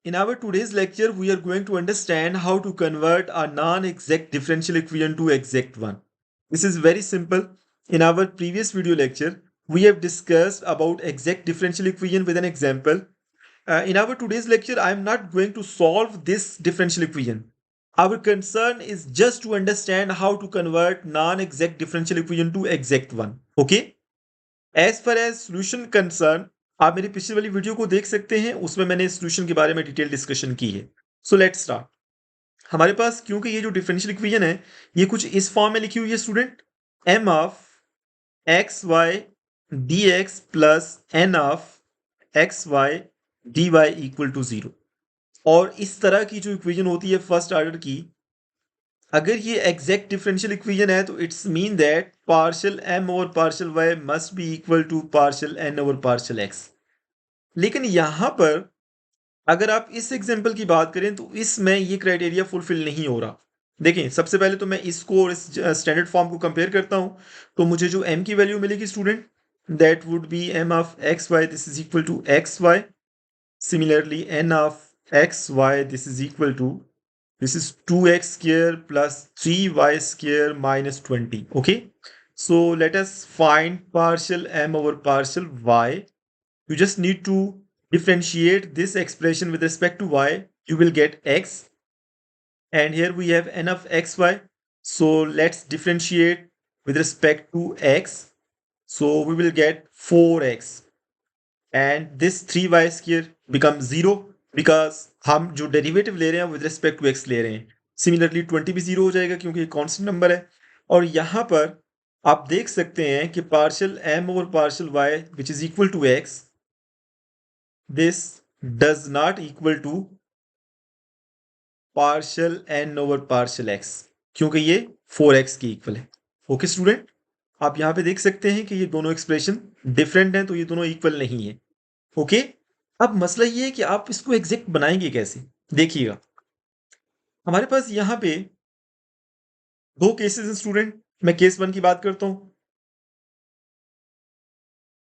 In our today's lecture, we are going to understand how to convert a non-exact differential equation to exact one. This is very simple. In our previous video lecture, we have discussed about exact differential equation with an example. In our today's lecture, I am not going to solve this differential equation. Our concern is just to understand how to convert non-exact differential equation to exact one. Okay? As far as solution concern, आप मेरी पिछली वाली video को देख सकते हैं, उसमें मैंने सोल्यूशन के बारे में डिटेल डिस्कशन की है. So let's start. हमारे पास क्योंकि ये जो डिफरेंशियल इक्वेशन है ये कुछ इस फॉर्म में लिखी हुई है student, M of X Y D X plus N of X Y D Y equal to 0. और इस तरह की जो इक्वेशन होती है फर्स्ट ऑर्डर की, अगर ये एग्जैक्ट डिफरेंशियल इक्वेशन है तो it's mean that partial M over partial Y must be equal to partial N over partial X. लेकिन यहां पर अगर आप इस एग्जांपल की बात करें तो इसमें ये क्राइटेरिया फुलफिल नहीं हो रहा. देखें, सबसे पहले तो मैं इसको और इस स्टैंडर्ड फॉर्म को कंपेयर करता हूं. तो मुझे जो m की वैल्यू मिलेगी student, that would be m of X Y this is equal to X Y. Similarly n of X Y this is equal to, this is 2x square plus 3y square minus 20. Okay, so let us find partial m over partial y. You just need to differentiate this expression with respect to y. You will get x, and here we have n of xy. So let's differentiate with respect to x. So we will get 4x, and this 3y square becomes 0 because हम जो derivative ले रहे हैं with respect to x ले रहे हैं. Similarly 20 भी 0 हो जाएगा क्योंकि ये कॉन्स्टेंट नंबर है. और यहाँ पर आप देख सकते हैं कि partial M over partial Y which is equal to X, this does not equal to partial N over partial X, क्योंकि ये 4x की इक्वल है. ओके स्टूडेंट, आप यहाँ पे देख सकते हैं कि ये दोनों एक्सप्रेशन डिफरेंट हैं, तो ये दोनों इक्वल नहीं है. ओके, अब मसला ये है कि आप इसको एग्जैक्ट बनाएंगे कैसे. देखिएगा, हमारे पास यहां पे दो केसेस हैं स्टूडेंट. मैं केस 1 की बात करता हूं.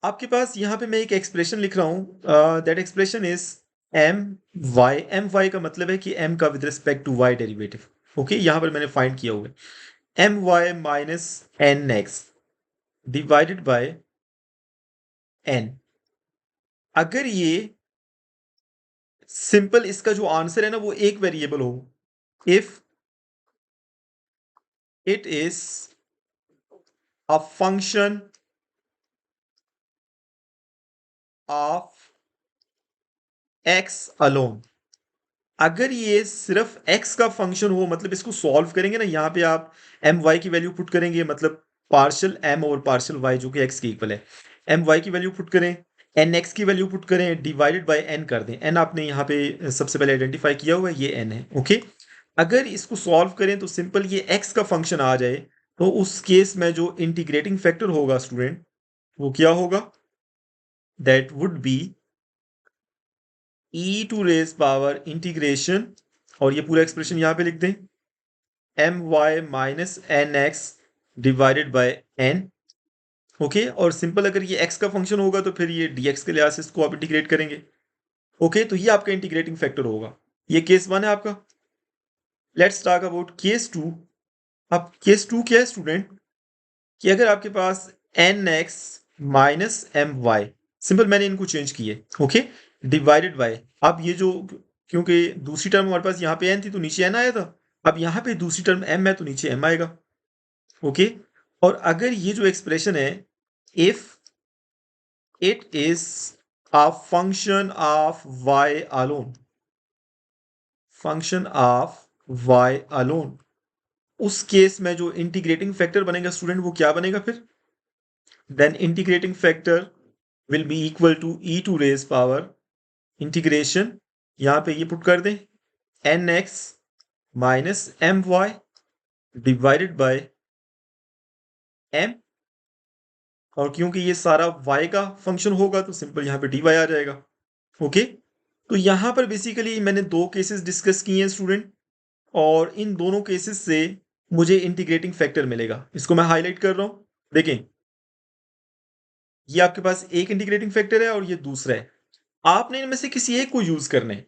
आपके पास यहां पे मैं एक एक्सप्रेशन लिख रहा हूं, that expression is M Y. M Y का मतलब है कि एम का with respect to Y derivative. Okay, यहां पर मैंने फाइंड किया हुआ है M Y minus N X divided by N. अगर ये सिंपल इसका जो आंसर है ना वो एक वेरिएबल हो, if it is a function of x alone. अगर ये सिर्फ x का फंक्शन हो, मतलब इसको सॉल्व करेंगे ना, यहाँ पे आप एम वाई की वैल्यू पुट करेंगे, मतलब पार्शियल एम और पार्शियल वाई जो कि x के इक्वल है, एम वाई की वैल्यू पुट करें, एन एक्स की वैल्यू पुट करें, डिवाइडेड बाय एन कर दें. एन आपने यहाँ पे सबसे पहले आइडेंटिफाई किया हुआ है, ये एन है. ओके, अगर इसको सॉल्व करें तो सिंपल ये x का फंक्शन आ जाए, तो उस केस में जो इंटीग्रेटिंग फैक्टर होगा स्टूडेंट वो क्या होगा, that would be e to raise power integration, और ये पूरा एक्सप्रेशन यहां पे लिख दें, M Y minus N X divided by N. Okay, और सिंपल अगर ये x का फंक्शन होगा तो फिर ये dx के लिहाज से इसको आप इंटीग्रेट करेंगे. ओके, तो ये आपका इंटीग्रेटिंग फैक्टर होगा. ये केस 1 है आपका. Let's talk about case 2. अब केस 2 क्या है स्टूडेंट, कि अगर आपके पास N X minus M Y, simple मैंने इनको चेंज किए, ओके, डिवाइडेड बाय, अब ये जो, क्योंकि दूसरी टर्म हमारे पास यहाँ पे एन थी तो नीचे एन आया था, अब यहाँ पे दूसरी टर्म एम है तो नीचे एम आएगा. ओके, और अगर ये जो एक्सप्रेशन है, if it is a function of Y alone, function of Y alone, उस केस में जो इंटीग्रेटिंग फैक्टर बनेगा स्टूडेंट वो क्या बनेगा फिर, then integrating factor will be equal to e to raise power integration, यहां पे ये पुट कर दें, N X minus M Y divided by M. और क्योंकि ये सारा y का फंक्शन होगा तो सिंपल यहां पे dy आ जाएगा. ओके, तो यहां पर बेसिकली मैंने दो केसेस डिस्कस किए हैं स्टूडेंट, और इन दोनों केसेस से मुझे इंटीग्रेटिंग फैक्टर मिलेगा. इसको मैं हाईलाइट कर रहा हूं. देखें, ये आपके पास एक इंटीग्रेटिंग फैक्टर है और ये दूसरा है. आपने इनमें से किसी एक को यूज करना है.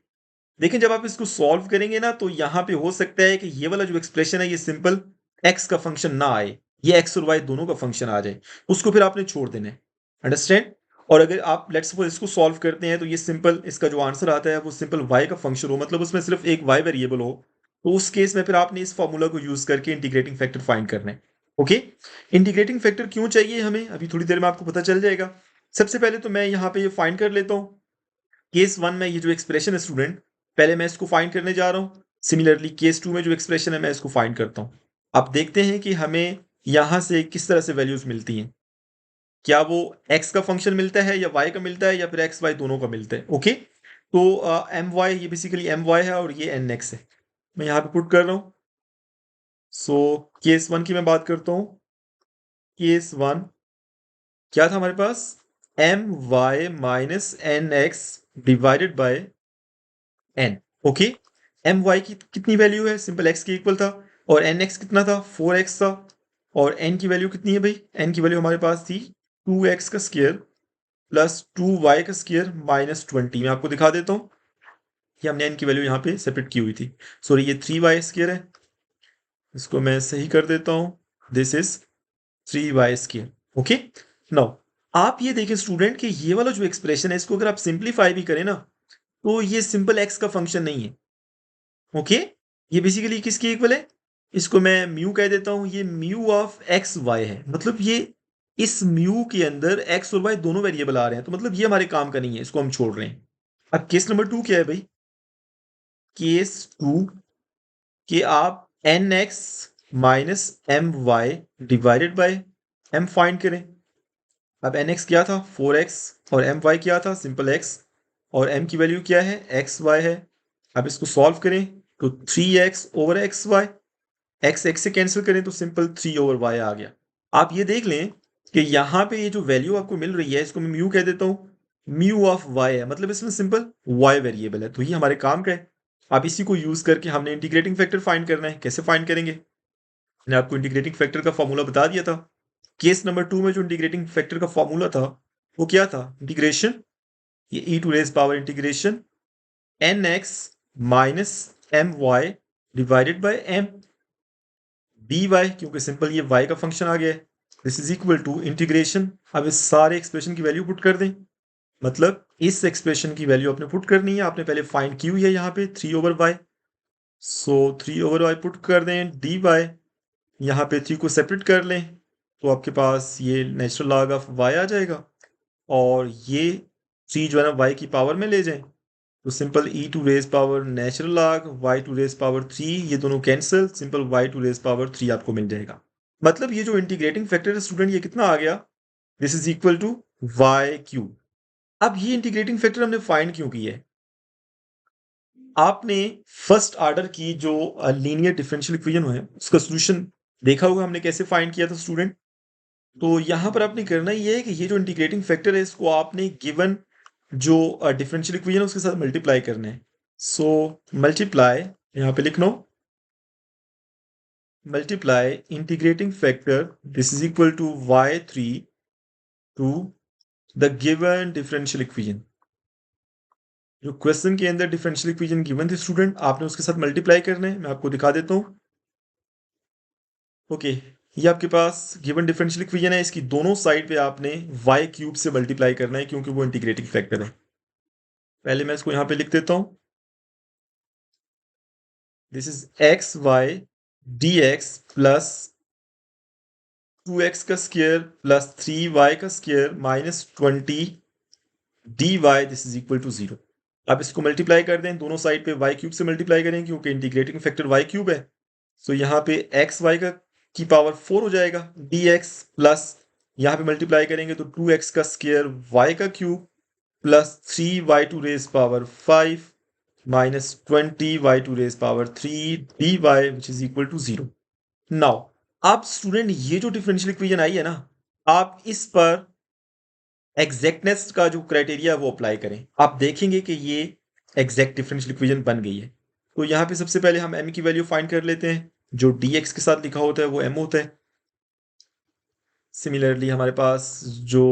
लेकिन जब आप इसको सॉल्व करेंगे ना, तो यहाँ पे हो सकता है कि ये वाला जो एक्सप्रेशन है ये सिंपल एक्स का फंक्शन ना आए, ये एक्स और वाई दोनों का फंक्शन आ जाए, उसको फिर आपने छोड़ देना है। अंडरस्टैंड? और अगर आप लेट्स सपोज इसको सॉल्व करते हैं तो ये सिंपल इसका जो आंसर आता है वो सिंपल वाई का फंक्शन हो, मतलब उसमें सिर्फ एक वाई वेरिएबल हो, तो उस केस में फिर आपने इस फॉर्मूला को यूज करके इंटीग्रेटिंग फैक्टर फाइंड करना है। ओके, इंटीग्रेटिंग फैक्टर क्यों चाहिए हमें, अभी थोड़ी देर में आपको पता चल जाएगा। सबसे पहले तो मैं यहाँ पे ये फाइंड कर लेता हूँ। केस वन में ये जो एक्सप्रेशन है स्टूडेंट, पहले मैं इसको फाइंड करने जा रहा हूँ। सिमिलरली केस टू में जो एक्सप्रेशन है मैं इसको फाइंड करता हूँ। अब देखते हैं कि हमें यहां से किस तरह से वैल्यूज मिलती हैं। क्या वो x का फंक्शन मिलता है या y का मिलता है या फिर x y दोनों का मिलता है। ओके, तो एम वाई, ये बेसिकली एम वाई है और ये एन एक्स है। मैं यहाँ पे पुट कर रहा हूँ। सो केस वन की मैं बात करता हूँ। केस वन क्या था हमारे पास, M Y minus N X divided by N. Okay, M Y की कितनी वैल्यू है, सिंपल एक्स के इक्वल था, और एन एक्स कितना था, 4x था, और एन की वैल्यू कितनी है भाई, एन की वैल्यू हमारे पास थी 2x का स्क्वायर प्लस 2y का स्क्वायर माइनस 20। मैं आपको दिखा देता हूँ कि हमने एन की वैल्यू यहाँ पे सेपरेट की हुई थी। सॉरी, ये 3y स्क्वायर है, इसको मैं सही कर देता हूँ, this is 3y square. Okay, now आप ये देखें स्टूडेंट कि ये वाला जो एक्सप्रेशन है इसको अगर आप सिंप्लीफाई भी करें ना, तो ये सिंपल एक्स का फंक्शन नहीं है। ओके, ये बेसिकली किसके इक्वल है, इसको मैं म्यू कह देता हूं, ये म्यू ऑफ एक्स वाई है, मतलब ये इस म्यू के अंदर एक्स और वाई दोनों वेरिएबल आ रहे हैं, तो मतलब ये हमारे काम का नहीं है, इसको हम छोड़ रहे हैं। अब केस नंबर टू क्या है भाई, केस टू कि आप N X minus M Y divided by M find करें। अब एन एक्स क्या था, 4x, और एम वाई क्या था, सिंपल x, और m की वैल्यू क्या है, एक्स वाई है। अब इसको सॉल्व करें तो 3x over X Y, X X से कैंसिल करें तो सिंपल 3 ओवर वाई आ गया। आप ये देख लें कि यहाँ पे ये जो वैल्यू आपको मिल रही है इसको मैं म्यू कह देता हूँ, म्यू ऑफ वाई है, मतलब इसमें सिंपल वाई वेरिएबल है, तो ये हमारे काम का है। अब इसी को यूज करके हमने इंटीग्रेटिंग फैक्टर फाइंड करना है। कैसे फाइंड करेंगे, मैंने आपको इंटीग्रेटिंग फैक्टर का फॉर्मूला बता दिया था। केस नंबर टू में जो इंटीग्रेटिंग फैक्टर का फॉर्मूला था वो क्या था, इंटीग्रेशन, ये e to raise power integration N X minus M Y divided by M D Y, क्योंकि सिंपल ये y का फंक्शन आ गया है। This is equal to integration, अब इस सारे एक्सप्रेशन की वैल्यू पुट कर दें, मतलब इस एक्सप्रेशन की वैल्यू आपने पुट करनी है, आपने पहले फाइंड की हुई है यहाँ पे 3 ओवर वाई, सो 3 ओवर वाई पुट कर दें, डी वाई, यहाँ पे 3 को सेपरेट कर लें तो आपके पास ये नेचुरल लॉग ऑफ वाई आ जाएगा, और ये 3 जो है ना वाई की पावर में ले जाएं तो simple E to raise power natural log Y to raise power 3, ये दोनों cancel, simple Y to raise power 3 आपको मिल जाएगा। मतलब ये जो इंटीग्रेटिंग फैक्टर है स्टूडेंट, ये कितना आ गया, this is equal to Y cube. अब ये इंटीग्रेटिंग फैक्टर हमने फाइंड क्यों किया है, आपने फर्स्ट ऑर्डर की जो लीनियर डिफरेंशियल इक्वेशन है उसका सोल्यूशन देखा होगा हमने कैसे फाइंड किया था स्टूडेंट। तो यहां पर आपने करना ये है कि ये जो इंटीग्रेटिंग फैक्टर है इसको आपने गिवन जो डिफरेंशियल इक्वेशन है उसके साथ मल्टीप्लाई करना है। सो मल्टीप्लाई, यहाँ पे लिख लो, multiply integrating factor, this is equal to y3 to the given differential equation. जो क्वेश्चन के अंदर डिफरेंशियल इक्वेशन गिवन थी स्टूडेंट, आपने उसके साथ मल्टीप्लाई करना है, मैं आपको दिखा देता हूँ। ओके, ये आपके पास गिवन डिफरेंशियल इक्वेशन है, इसकी दोनों साइड पे आपने y क्यूब से मल्टीप्लाई करना है क्योंकि वो इंटीग्रेटिंग फैक्टर है। पहले मैं इसको यहाँ पे लिख देता हूँ, this is X Y D X plus 2x का स्क्वायर प्लस 3y का square minus 20 D Y, this is equal to 0। आप इसको मल्टीप्लाई कर दें, दोनों साइड पे y क्यूब से मल्टीप्लाई करें क्योंकि इंटीग्रेटिंग फैक्टर y क्यूब है। सो यहाँ पे एक्स वाई का की पावर 4 हो जाएगा, डी एक्स प्लस यहाँ पे मल्टीप्लाई करेंगे तो 2x का स्क्वायर y का cube plus 3y to raise power 5 minus 20y to raise power 3 D Y which is equal to 0। Now आप स्टूडेंट ये जो डिफरेंशियल इक्वेशन आई है ना, आप इस पर एग्जैक्टनेस का जो क्राइटेरिया है वो अप्लाई करें, आप देखेंगे कि ये एग्जैक्ट डिफरेंशियल इक्वेशन बन गई है। तो यहाँ पे सबसे पहले हम m की वैल्यू फाइंड कर लेते हैं, जो dx के साथ लिखा होता है वो m होता है। सिमिलरली हमारे पास जो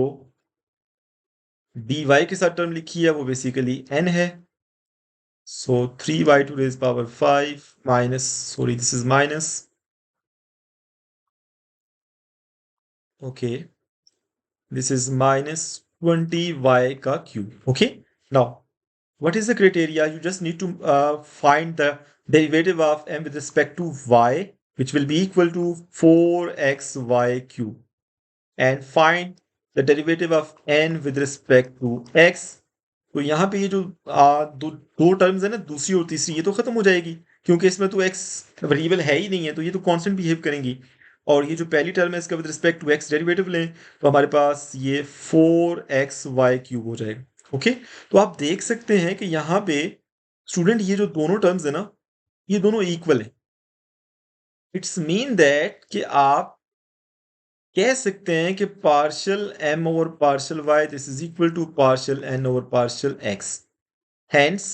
dy के साथ टर्म लिखी है वो बेसिकली n है। So 3y to raise power 5 minus, sorry, this is minus. Okay. This is minus 20y का cube. Okay. Now, what is the criteria? You just need to find the derivative of m with respect to y, which will be equal to 4xy cube, and find the derivative of n with respect to x. तो यहाँ पे ये जो दो terms है ना, दूसरी और तीसरी, ये तो खत्म हो जाएगी, क्योंकि इसमें तो x वेरिएबल है ही नहीं है, तो ये तो कांस्टेंट बिहेव करेंगी। और ये जो पहली टर्म है इसका with respect to x derivative लें, तो हमारे पास ये 4xy क्यूब हो जाएगा। ओके, तो आप देख सकते हैं कि यहाँ पे स्टूडेंट ये जो दोनों टर्म्स है ना, ये दोनों इक्वल है। इट्स मीन दैट कि आप कह सकते हैं कि partial m over partial y this is equal to partial n over partial x। Hence,